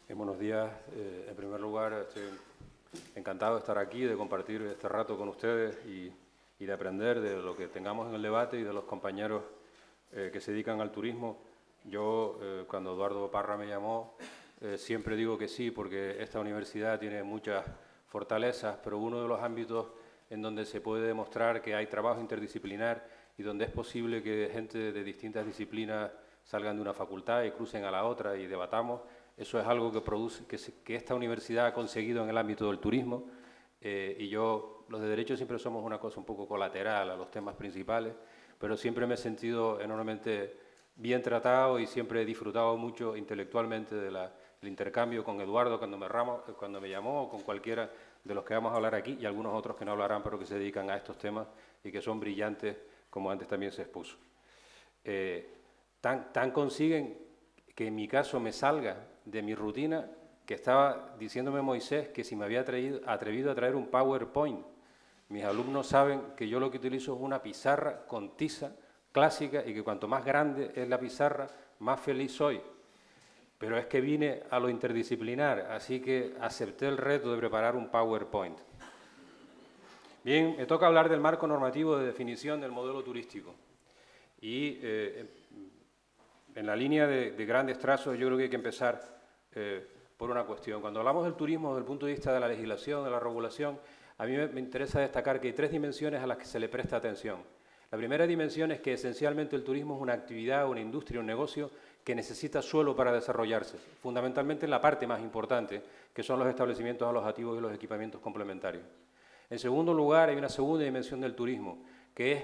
Buenos días. En primer lugar, estoy encantado de estar aquí, de compartir este rato con ustedes y de aprender de lo que tengamos en el debate y de los compañeros que se dedican al turismo. Yo, cuando Eduardo Parra me llamó, siempre digo que sí, porque esta universidad tiene muchas fortalezas, pero uno de los ámbitos en donde se puede demostrar que hay trabajo interdisciplinar y donde es posible que gente de distintas disciplinas salgan de una facultad y crucen a la otra y debatamos. Eso es algo que produce, que esta universidad ha conseguido en el ámbito del turismo, y yo, los de Derecho siempre somos una cosa un poco colateral a los temas principales, pero siempre me he sentido enormemente bien tratado y siempre he disfrutado mucho intelectualmente del intercambio con Eduardo cuando me llamó, o con cualquiera de los que vamos a hablar aquí, y algunos otros que no hablarán, pero que se dedican a estos temas y que son brillantes, como antes también se expuso. Tan consiguen que en mi caso me salga de mi rutina, que estaba diciéndome Moisés que si me había atrevido a traer un PowerPoint. Mis alumnos saben que yo lo que utilizo es una pizarra con tiza clásica y que cuanto más grande es la pizarra, más feliz soy. Pero es que vine a lo interdisciplinar, así que acepté el reto de preparar un PowerPoint. Bien, me toca hablar del marco normativo de definición del modelo turístico. Y en la línea de grandes trazos, yo creo que hay que empezar por una cuestión. Cuando hablamos del turismo desde el punto de vista de la legislación, de la regulación, a mí me interesa destacar que hay tres dimensiones a las que se le presta atención. La primera dimensión es que esencialmente el turismo es una actividad, una industria, un negocio que necesita suelo para desarrollarse, fundamentalmente en la parte más importante, que son los establecimientos alojativos y los equipamientos complementarios. En segundo lugar, hay una segunda dimensión del turismo, que es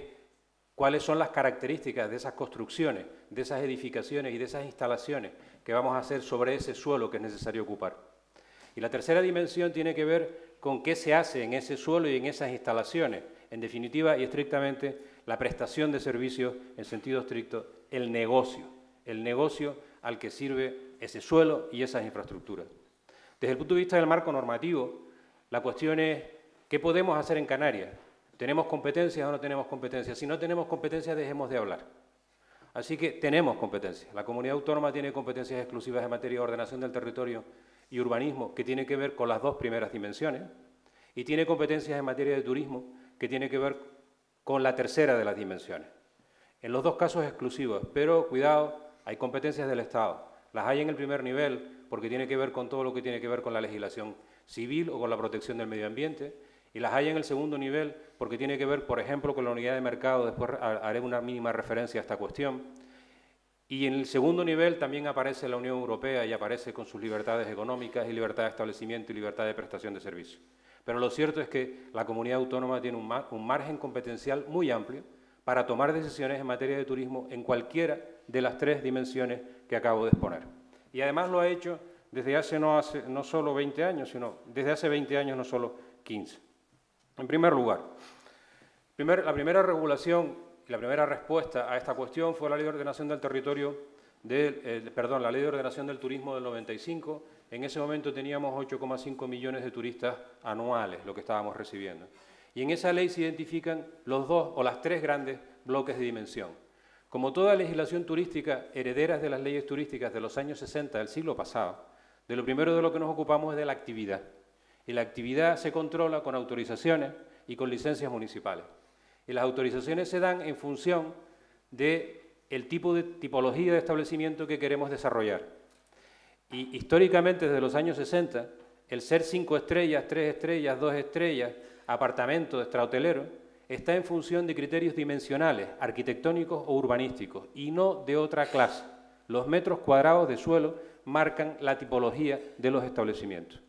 cuáles son las características de esas construcciones, de esas edificaciones y de esas instalaciones que vamos a hacer sobre ese suelo que es necesario ocupar. Y la tercera dimensión tiene que ver con qué se hace en ese suelo y en esas instalaciones. En definitiva y estrictamente, la prestación de servicios en sentido estricto, el negocio al que sirve ese suelo y esas infraestructuras. Desde el punto de vista del marco normativo, la cuestión es ¿qué podemos hacer en Canarias? ¿Tenemos competencias o no tenemos competencias? Si no tenemos competencias, dejemos de hablar. Así que tenemos competencias. La comunidad autónoma tiene competencias exclusivas en materia de ordenación del territorio y urbanismo, que tiene que ver con las dos primeras dimensiones, y tiene competencias en materia de turismo, que tiene que ver con la tercera de las dimensiones. En los dos casos exclusivos, pero cuidado, hay competencias del Estado. Las hay en el primer nivel, porque tiene que ver con todo lo que tiene que ver con la legislación civil o con la protección del medio ambiente, y las hay en el segundo nivel porque tiene que ver, por ejemplo, con la unidad de mercado, después haré una mínima referencia a esta cuestión, y en el segundo nivel también aparece la Unión Europea y aparece con sus libertades económicas y libertad de establecimiento y libertad de prestación de servicios. Pero lo cierto es que la comunidad autónoma tiene un margen competencial muy amplio para tomar decisiones en materia de turismo en cualquiera de las tres dimensiones que acabo de exponer. Y además lo ha hecho desde hace no solo 20 años, sino desde hace 20 años, no solo 15. En primer lugar, la primera regulación y la primera respuesta a esta cuestión fue la Ley de Ordenación del Territorio, la Ley de Ordenación del Turismo del 95. En ese momento teníamos 8,5 millones de turistas anuales, lo que estábamos recibiendo. Y en esa ley se identifican los dos o las tres grandes bloques de dimensión. Como toda legislación turística, herederas de las leyes turísticas de los años 60 del siglo pasado, de lo primero de lo que nos ocupamos es de la actividad. Y la actividad se controla con autorizaciones y con licencias municipales. Y las autorizaciones se dan en función del tipo de tipología de establecimiento que queremos desarrollar. Y históricamente, desde los años 60, el ser 5 estrellas, 3 estrellas, 2 estrellas, apartamento, extrahotelero, está en función de criterios dimensionales, arquitectónicos o urbanísticos, y no de otra clase. Los metros cuadrados de suelo marcan la tipología de los establecimientos.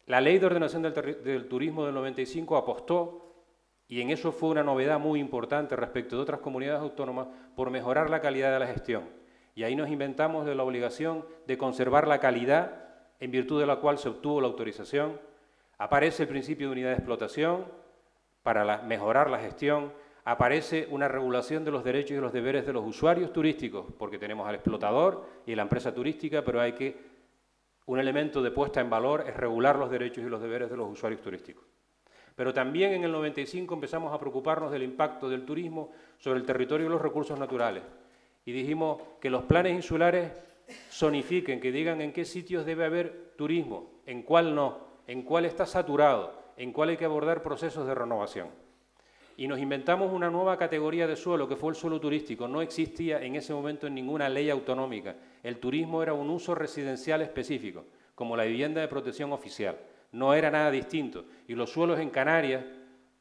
La Ley de Ordenación del Turismo del 95 apostó, y en eso fue una novedad muy importante respecto de otras comunidades autónomas, por mejorar la calidad de la gestión. Y ahí nos inventamos de la obligación de conservar la calidad, en virtud de la cual se obtuvo la autorización. Aparece el principio de unidad de explotación para mejorar la gestión. Aparece una regulación de los derechos y los deberes de los usuarios turísticos, porque tenemos al explotador y la empresa turística, pero un elemento de puesta en valor es regular los derechos y los deberes de los usuarios turísticos. Pero también en el 95 empezamos a preocuparnos del impacto del turismo sobre el territorio y los recursos naturales. Y dijimos que los planes insulares zonifiquen, que digan en qué sitios debe haber turismo, en cuál no, en cuál está saturado, en cuál hay que abordar procesos de renovación. Y nos inventamos una nueva categoría de suelo, que fue el suelo turístico. No existía en ese momento en ninguna ley autonómica. El turismo era un uso residencial específico, como la vivienda de protección oficial. No era nada distinto. Y los suelos en Canarias,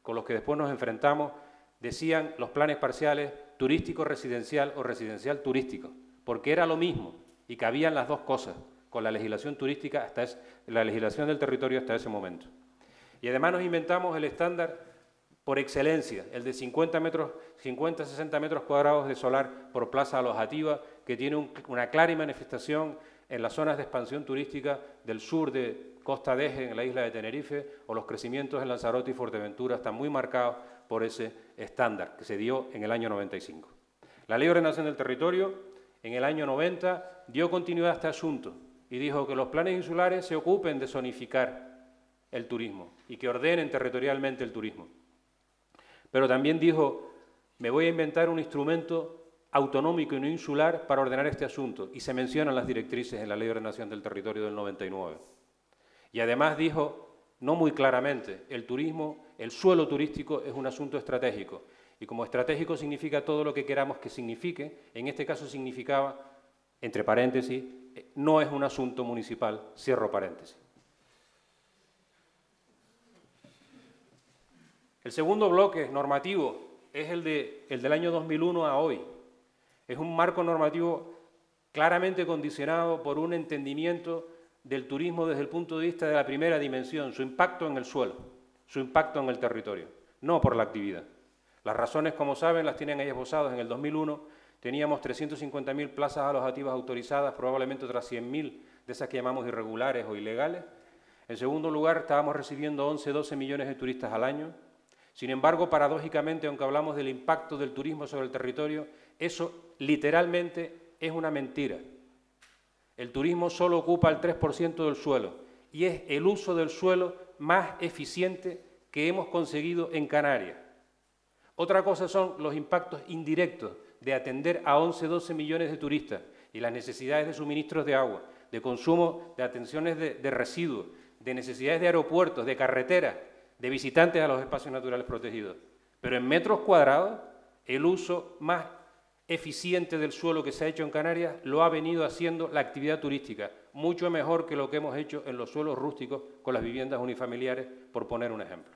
con los que después nos enfrentamos, decían los planes parciales turístico residencial o residencial turístico, porque era lo mismo y cabían las dos cosas con la legislación turística, la legislación del territorio hasta ese momento. Y además nos inventamos el estándar por excelencia, el de 50-60 metros cuadrados de solar por plaza alojativa, que tiene una clara manifestación en las zonas de expansión turística del sur de Costa de Eje, en la isla de Tenerife, o los crecimientos en Lanzarote y Fuerteventura están muy marcados por ese estándar que se dio en el año 95. La Ley de Ordenación del Territorio, en el año 90, dio continuidad a este asunto y dijo que los planes insulares se ocupen de zonificar el turismo y que ordenen territorialmente el turismo. Pero también dijo, me voy a inventar un instrumento autonómico y no insular para ordenar este asunto, y se mencionan las directrices en la Ley de Ordenación del Territorio del 99. Y además dijo, no muy claramente, el turismo, el suelo turístico es un asunto estratégico, y como estratégico significa todo lo que queramos que signifique, en este caso significaba, entre paréntesis, no es un asunto municipal, cierro paréntesis. El segundo bloque normativo es el del año 2001 a hoy. Es un marco normativo claramente condicionado por un entendimiento del turismo desde el punto de vista de la primera dimensión, su impacto en el suelo, su impacto en el territorio, no por la actividad. Las razones, como saben, las tienen ahí esbozadas. En el 2001 teníamos 350.000 plazas alojativas autorizadas, probablemente otras 100.000 de esas que llamamos irregulares o ilegales. En segundo lugar, estábamos recibiendo 11-12 millones de turistas al año. Sin embargo, paradójicamente, aunque hablamos del impacto del turismo sobre el territorio, eso literalmente es una mentira. El turismo solo ocupa el 3% del suelo y es el uso del suelo más eficiente que hemos conseguido en Canarias. Otra cosa son los impactos indirectos de atender a 11-12 millones de turistas y las necesidades de suministros de agua, de consumo, de atenciones de residuos, de necesidades de aeropuertos, de carreteras, de visitantes a los espacios naturales protegidos. Pero en metros cuadrados, el uso más eficiente del suelo que se ha hecho en Canarias lo ha venido haciendo la actividad turística, mucho mejor que lo que hemos hecho en los suelos rústicos con las viviendas unifamiliares, por poner un ejemplo.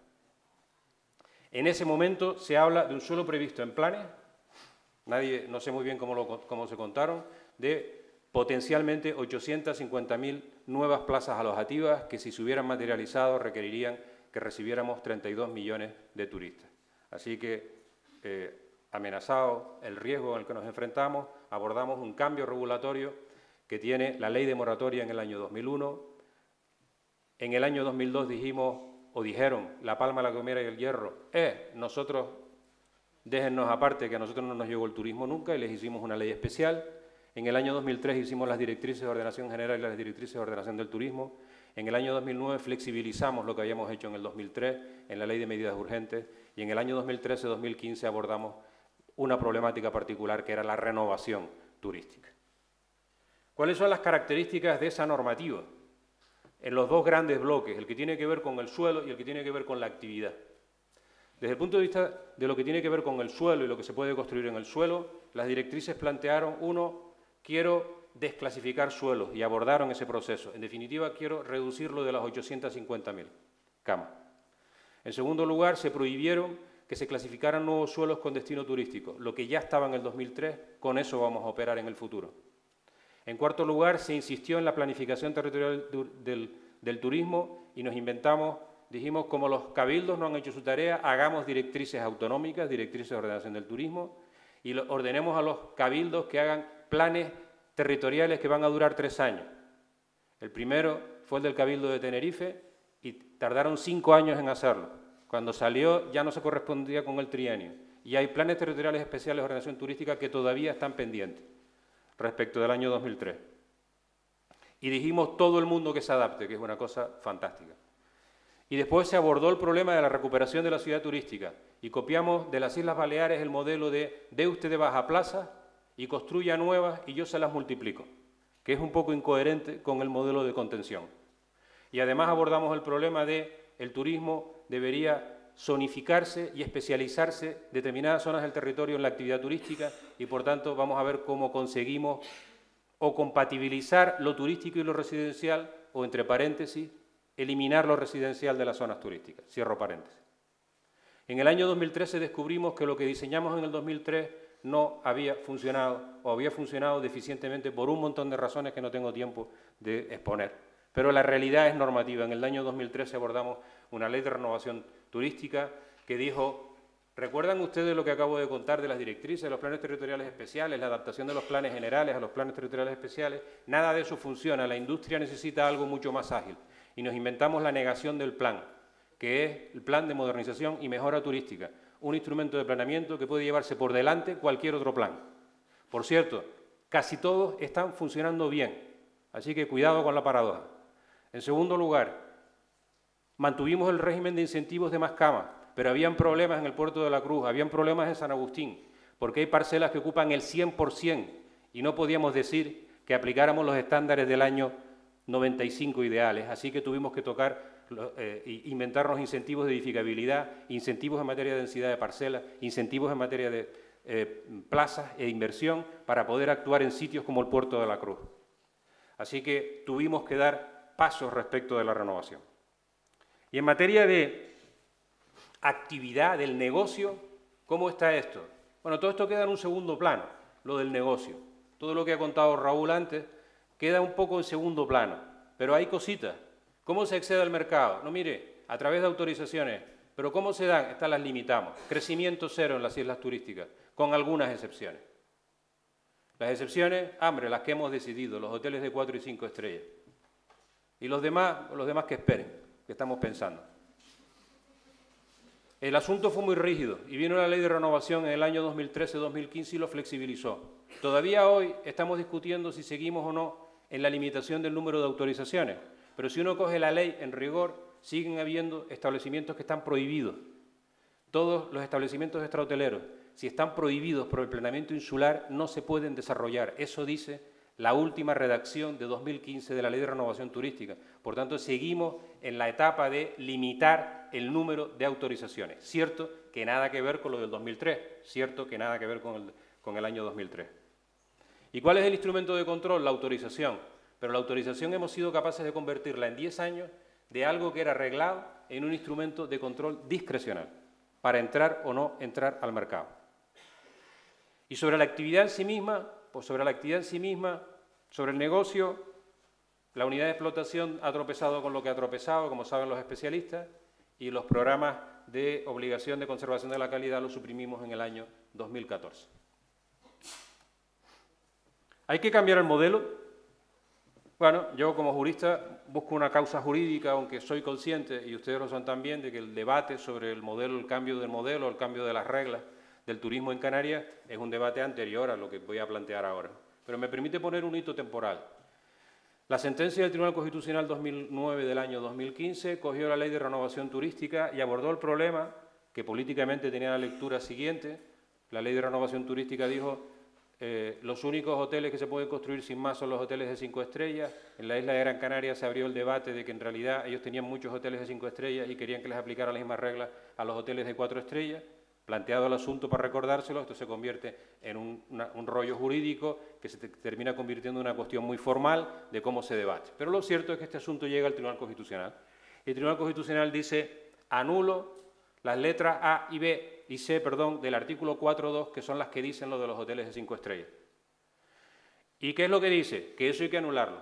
En ese momento se habla de un suelo previsto en planes, no sé muy bien cómo se contaron, de potencialmente 850.000 nuevas plazas alojativas que, si se hubieran materializado, requerirían que recibiéramos 32 millones de turistas. Así que, amenazado el riesgo en el que nos enfrentamos, abordamos un cambio regulatorio que tiene la ley de moratoria en el año 2001. En el año 2002 dijeron La Palma, La Gomera y El Hierro, nosotros, déjennos aparte, que a nosotros no nos llegó el turismo nunca, y les hicimos una ley especial. En el año 2003 hicimos las directrices de ordenación general y las directrices de ordenación del turismo. En el año 2009 flexibilizamos lo que habíamos hecho en el 2003 en la Ley de Medidas Urgentes, y en el año 2013-2015 abordamos una problemática particular que era la renovación turística. ¿Cuáles son las características de esa normativa? En los dos grandes bloques, el que tiene que ver con el suelo y el que tiene que ver con la actividad. Desde el punto de vista de lo que tiene que ver con el suelo y lo que se puede construir en el suelo, las directrices plantearon, quiero desclasificar suelos, y abordaron ese proceso. En definitiva, quiero reducirlo de las 850.000 camas. En segundo lugar, se prohibieron que se clasificaran nuevos suelos con destino turístico. Lo que ya estaba en el 2003, con eso vamos a operar en el futuro. En cuarto lugar, se insistió en la planificación territorial del turismo y dijimos, como los cabildos no han hecho su tarea, hagamos directrices autonómicas, directrices de ordenación del turismo, y ordenemos a los cabildos que hagan planes territoriales que van a durar 3 años. El primero fue el del Cabildo de Tenerife y tardaron 5 años en hacerlo. Cuando salió ya no se correspondía con el trienio. Y hay planes territoriales especiales de ordenación turística que todavía están pendientes respecto del año 2003. Y dijimos todo el mundo que se adapte, que es una cosa fantástica. Y después se abordó el problema de la recuperación de la ciudad turística y copiamos de las Islas Baleares el modelo de usted de baja plaza y construya nuevas y yo se las multiplico. que es un poco incoherente con el modelo de contención. Y además abordamos el problema de el turismo debería zonificarse y especializarse determinadas zonas del territorio en la actividad turística y, por tanto, vamos a ver cómo conseguimos o compatibilizar lo turístico y lo residencial, o, entre paréntesis, eliminar lo residencial de las zonas turísticas. Cierro paréntesis. En el año 2013 descubrimos que lo que diseñamos en el 2003 no había funcionado o había funcionado deficientemente por un montón de razones que no tengo tiempo de exponer. Pero la realidad es normativa. En el año 2013 abordamos una ley de renovación turística que dijo, ¿recuerdan ustedes lo que acabo de contar de las directrices, de los planes territoriales especiales, la adaptación de los planes generales a los planes territoriales especiales? Nada de eso funciona, la industria necesita algo mucho más ágil. Y nos inventamos la negación del plan, que es el Plan de Modernización y Mejora Turística, un instrumento de planeamiento que puede llevarse por delante cualquier otro plan. Por cierto, casi todos están funcionando bien, así que cuidado con la paradoja. En segundo lugar, mantuvimos el régimen de incentivos de Mascama, pero habían problemas en el Puerto de la Cruz, habían problemas en San Agustín, porque hay parcelas que ocupan el 100% y no podíamos decir que aplicáramos los estándares del año 95 ideales, así que tuvimos que inventarnos incentivos de edificabilidad, incentivos en materia de densidad de parcelas, incentivos en materia de plazas e inversión para poder actuar en sitios como el Puerto de la Cruz. Así que tuvimos que dar pasos respecto de la renovación. Y en materia de actividad del negocio, ¿cómo está esto? Bueno, todo esto queda en un segundo plano, lo del negocio. Todo lo que ha contado Raúl antes queda un poco en segundo plano, pero hay cositas. ¿Cómo se accede al mercado? No, mire, a través de autorizaciones. ¿Pero cómo se dan? Estas las limitamos. Crecimiento cero en las islas turísticas, con algunas excepciones. Las excepciones, hombre, las que hemos decidido, los hoteles de 4 y 5 estrellas. Y los demás que esperen, que estamos pensando. El asunto fue muy rígido y vino la ley de renovación en el año 2013-2015 y lo flexibilizó. Todavía hoy estamos discutiendo si seguimos o no en la limitación del número de autorizaciones, pero si uno coge la ley en rigor, siguen habiendo establecimientos que están prohibidos. Todos los establecimientos extrahoteleros, si están prohibidos por el planeamiento insular, no se pueden desarrollar. Eso dice la última redacción de 2015 de la Ley de Renovación Turística. Por tanto, seguimos en la etapa de limitar el número de autorizaciones. Cierto que nada que ver con lo del 2003, cierto que nada que ver con el año 2003. ¿Y cuál es el instrumento de control? La autorización. Pero la autorización hemos sido capaces de convertirla en 10 años de algo que era reglado en un instrumento de control discrecional para entrar o no entrar al mercado. Y sobre la actividad en sí misma, sobre el negocio, la unidad de explotación ha tropezado con lo que ha tropezado, como saben los especialistas, y los programas de obligación de conservación de la calidad los suprimimos en el año 2014. ¿Hay que cambiar el modelo? Bueno, yo como jurista busco una causa jurídica, aunque soy consciente, y ustedes lo son también, de que el debate sobre el modelo, el cambio del modelo, el cambio de las reglas del turismo en Canarias es un debate anterior a lo que voy a plantear ahora. Pero me permite poner un hito temporal. La sentencia del Tribunal Constitucional 2009 del año 2015 cogió la Ley de Renovación Turística y abordó el problema que políticamente tenía la lectura siguiente. La Ley de Renovación Turística dijo los únicos hoteles que se pueden construir sin más son los hoteles de 5 estrellas. En la isla de Gran Canaria se abrió el debate de que en realidad ellos tenían muchos hoteles de 5 estrellas y querían que les aplicaran las mismas reglas a los hoteles de 4 estrellas. Planteado el asunto para recordárselo, esto se convierte en un rollo jurídico que se termina convirtiendo en una cuestión muy formal de cómo se debate. Pero lo cierto es que este asunto llega al Tribunal Constitucional. El Tribunal Constitucional dice, anulo las letras A y B y C, del artículo 4.2, que son las que dicen lo de los hoteles de 5 estrellas. ¿Y qué es lo que dice? Que eso hay que anularlo.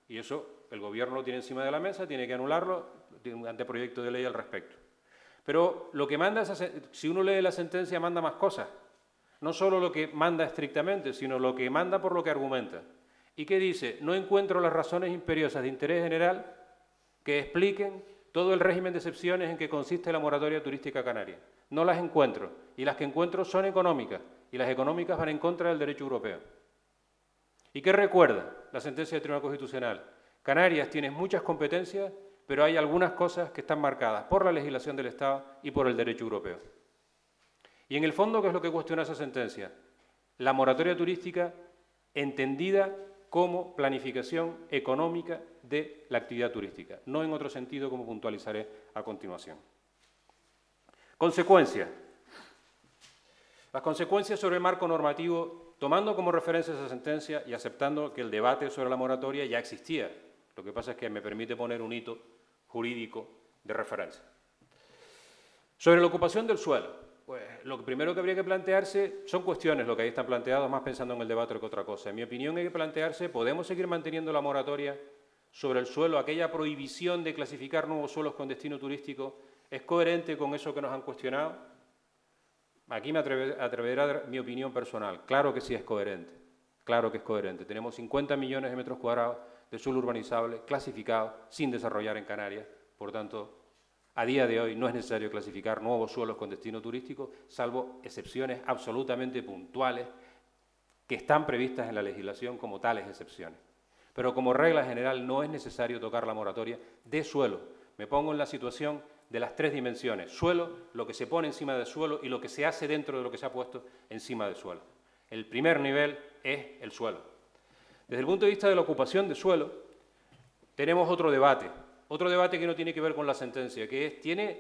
Y eso el Gobierno lo tiene encima de la mesa, tiene que anularlo, tiene un anteproyecto de ley al respecto. Pero lo que manda, si uno lee la sentencia, manda más cosas. No solo lo que manda estrictamente, sino lo que manda por lo que argumenta. ¿Y qué dice? No encuentro las razones imperiosas de interés general que expliquen todo el régimen de excepciones en que consiste la moratoria turística canaria. No las encuentro. Y las que encuentro son económicas. Y las económicas van en contra del derecho europeo. ¿Y qué recuerda la sentencia del Tribunal Constitucional? Canarias tiene muchas competencias, pero hay algunas cosas que están marcadas por la legislación del Estado y por el derecho europeo. Y en el fondo, ¿qué es lo que cuestiona esa sentencia? La moratoria turística entendida como planificación económica de la actividad turística, no en otro sentido como puntualizaré a continuación. Consecuencias. Las consecuencias sobre el marco normativo, tomando como referencia esa sentencia y aceptando que el debate sobre la moratoria ya existía. Lo que pasa es que me permite poner un hito jurídico de referencia. Sobre la ocupación del suelo, pues lo primero que habría que plantearse son cuestiones, lo que ahí están planteados, más pensando en el debate que otra cosa. En mi opinión hay que plantearse, ¿podemos seguir manteniendo la moratoria sobre el suelo? Aquella prohibición de clasificar nuevos suelos con destino turístico, ¿es coherente con eso que nos han cuestionado? Aquí me atreveré a dar mi opinión personal. Claro que sí es coherente, claro que es coherente. Tenemos 50 millones de metros cuadrados de suelo urbanizable, clasificado, sin desarrollar en Canarias, por tanto, a día de hoy no es necesario clasificar nuevos suelos con destino turístico, salvo excepciones absolutamente puntuales que están previstas en la legislación como tales excepciones. Pero como regla general no es necesario tocar la moratoria de suelo. Me pongo en la situación de las tres dimensiones: suelo, lo que se pone encima del suelo y lo que se hace dentro de lo que se ha puesto encima del suelo. El primer nivel es el suelo. Desde el punto de vista de la ocupación de suelo, tenemos otro debate que no tiene que ver con la sentencia, que es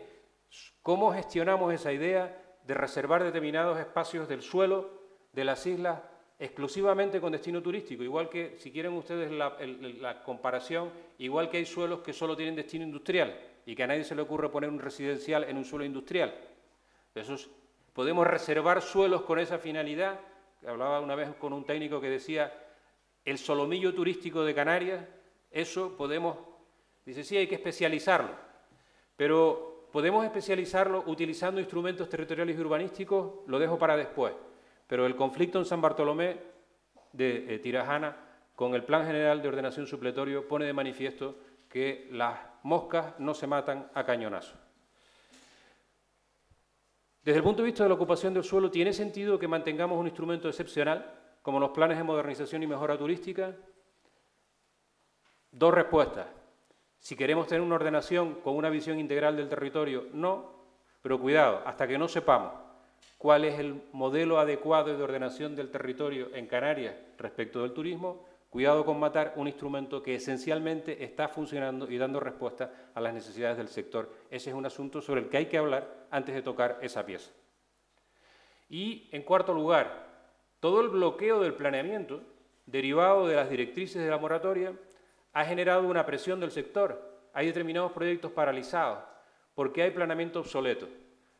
cómo gestionamos esa idea de reservar determinados espacios del suelo de las islas exclusivamente con destino turístico, igual que, si quieren ustedes la comparación, igual que hay suelos que solo tienen destino industrial y que a nadie se le ocurre poner un residencial en un suelo industrial. Podemos reservar suelos con esa finalidad. Hablaba una vez con un técnico que decía, el solomillo turístico de Canarias, eso podemos... Dice, sí, hay que especializarlo, pero podemos especializarlo utilizando instrumentos territoriales y urbanísticos, lo dejo para después. Pero el conflicto en San Bartolomé de Tirajana con el Plan General de Ordenación Supletorio pone de manifiesto que las moscas no se matan a cañonazos. Desde el punto de vista de la ocupación del suelo, ¿tiene sentido que mantengamos un instrumento excepcional, como los planes de modernización y mejora turística? Dos respuestas. Si queremos tener una ordenación con una visión integral del territorio, no, pero cuidado, hasta que no sepamos cuál es el modelo adecuado de ordenación del territorio en Canarias respecto del turismo, cuidado con matar un instrumento que esencialmente está funcionando y dando respuesta a las necesidades del sector. Ese es un asunto sobre el que hay que hablar antes de tocar esa pieza. Y, en cuarto lugar, todo el bloqueo del planeamiento derivado de las directrices de la moratoria ha generado una presión del sector. Hay determinados proyectos paralizados porque hay planeamiento obsoleto.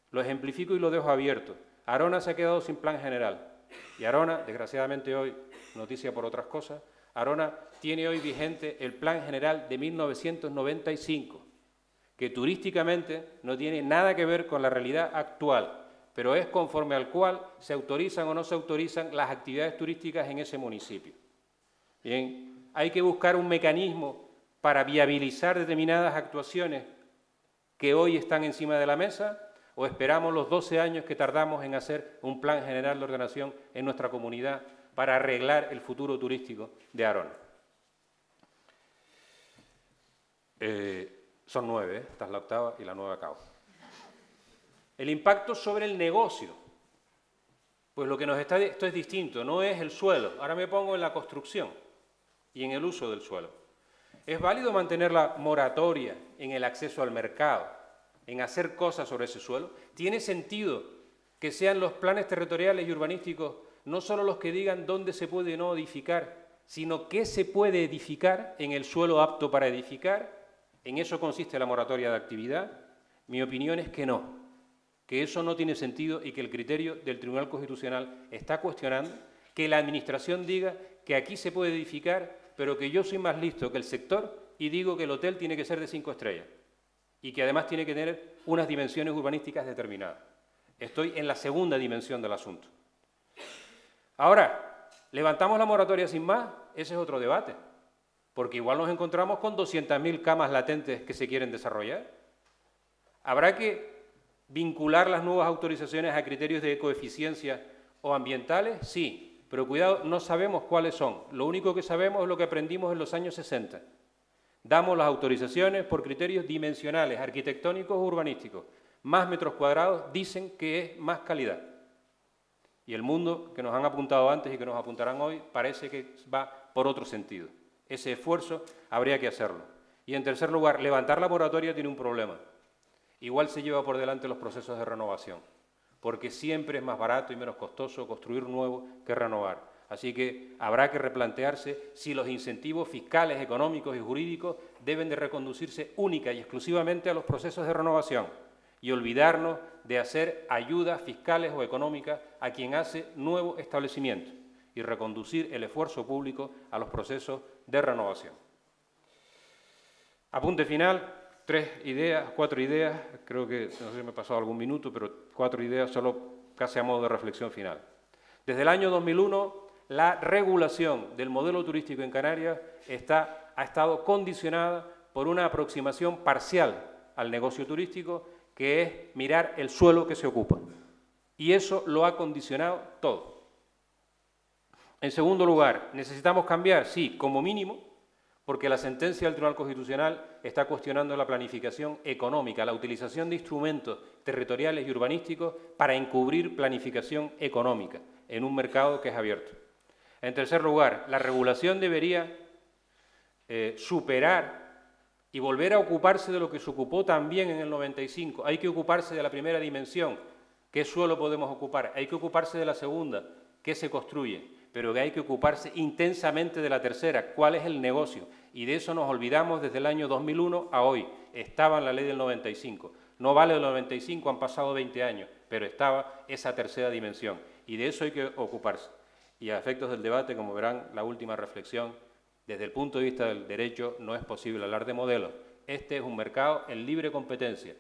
Lo ejemplifico y lo dejo abierto. Arona se ha quedado sin plan general. Y Arona, desgraciadamente hoy, noticia por otras cosas, Arona tiene hoy vigente el plan general de 1995, que turísticamente no tiene nada que ver con la realidad actual, pero es conforme al cual se autorizan o no se autorizan las actividades turísticas en ese municipio. Bien. Hay que buscar un mecanismo para viabilizar determinadas actuaciones que hoy están encima de la mesa, o esperamos los 12 años que tardamos en hacer un plan general de ordenación en nuestra comunidad para arreglar el futuro turístico de Arona. Son 9, esta es la octava y la 9 acabo. El impacto sobre el negocio. Pues esto es distinto, no es el suelo. Ahora me pongo en la construcción y en el uso del suelo. ¿Es válido mantener la moratoria en el acceso al mercado, en hacer cosas sobre ese suelo? ¿Tiene sentido que sean los planes territoriales y urbanísticos no solo los que digan dónde se puede no edificar, sino qué se puede edificar en el suelo apto para edificar? ¿En eso consiste la moratoria de actividad? Mi opinión es que no, que eso no tiene sentido y que el criterio del Tribunal Constitucional está cuestionando que la Administración diga que aquí se puede edificar, pero que yo soy más listo que el sector y digo que el hotel tiene que ser de 5 estrellas y que además tiene que tener unas dimensiones urbanísticas determinadas. Estoy en la segunda dimensión del asunto. Ahora, ¿levantamos la moratoria sin más? Ese es otro debate, porque igual nos encontramos con 200.000 camas latentes que se quieren desarrollar. ¿Habrá que vincular las nuevas autorizaciones a criterios de coeficiencia o ambientales? Sí. Pero cuidado, no sabemos cuáles son. Lo único que sabemos es lo que aprendimos en los años 60. Damos las autorizaciones por criterios dimensionales, arquitectónicos o urbanísticos. Más metros cuadrados dicen que es más calidad. Y el mundo que nos han apuntado antes y que nos apuntarán hoy parece que va por otro sentido. Ese esfuerzo habría que hacerlo. Y en tercer lugar, levantar la moratoria tiene un problema. Igual se lleva por delante los procesos de renovación, porque siempre es más barato y menos costoso construir nuevo que renovar. Así que habrá que replantearse si los incentivos fiscales, económicos y jurídicos deben de reconducirse única y exclusivamente a los procesos de renovación y olvidarnos de hacer ayudas fiscales o económicas a quien hace nuevo establecimiento y reconducir el esfuerzo público a los procesos de renovación. Apunte final. 4 ideas, creo que, no sé si me he pasado algún minuto, pero 4 ideas solo casi a modo de reflexión final. Desde el año 2001, la regulación del modelo turístico en Canarias ha estado condicionada por una aproximación parcial al negocio turístico, que es mirar el suelo que se ocupa. Y eso lo ha condicionado todo. En segundo lugar, ¿necesitamos cambiar? Sí, como mínimo, porque la sentencia del Tribunal Constitucional está cuestionando la planificación económica, la utilización de instrumentos territoriales y urbanísticos para encubrir planificación económica en un mercado que es abierto. En tercer lugar, la regulación debería superar y volver a ocuparse de lo que se ocupó también en el 95. Hay que ocuparse de la primera dimensión, qué suelo podemos ocupar. Hay que ocuparse de la segunda, qué se construye. Pero que hay que ocuparse intensamente de la tercera, cuál es el negocio. Y de eso nos olvidamos desde el año 2001 a hoy. Estaba en la ley del 95. No vale el 95, han pasado 20 años, pero estaba esa tercera dimensión. Y de eso hay que ocuparse. Y a efectos del debate, como verán, la última reflexión, desde el punto de vista del derecho no es posible hablar de modelos. Este es un mercado en libre competencia.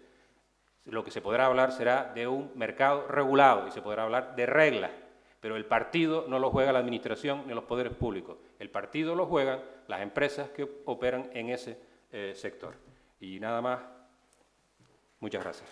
Lo que se podrá hablar será de un mercado regulado y se podrá hablar de reglas. Pero el partido no lo juega la administración ni los poderes públicos. El partido lo juegan las empresas que operan en ese sector. Y nada más. Muchas gracias.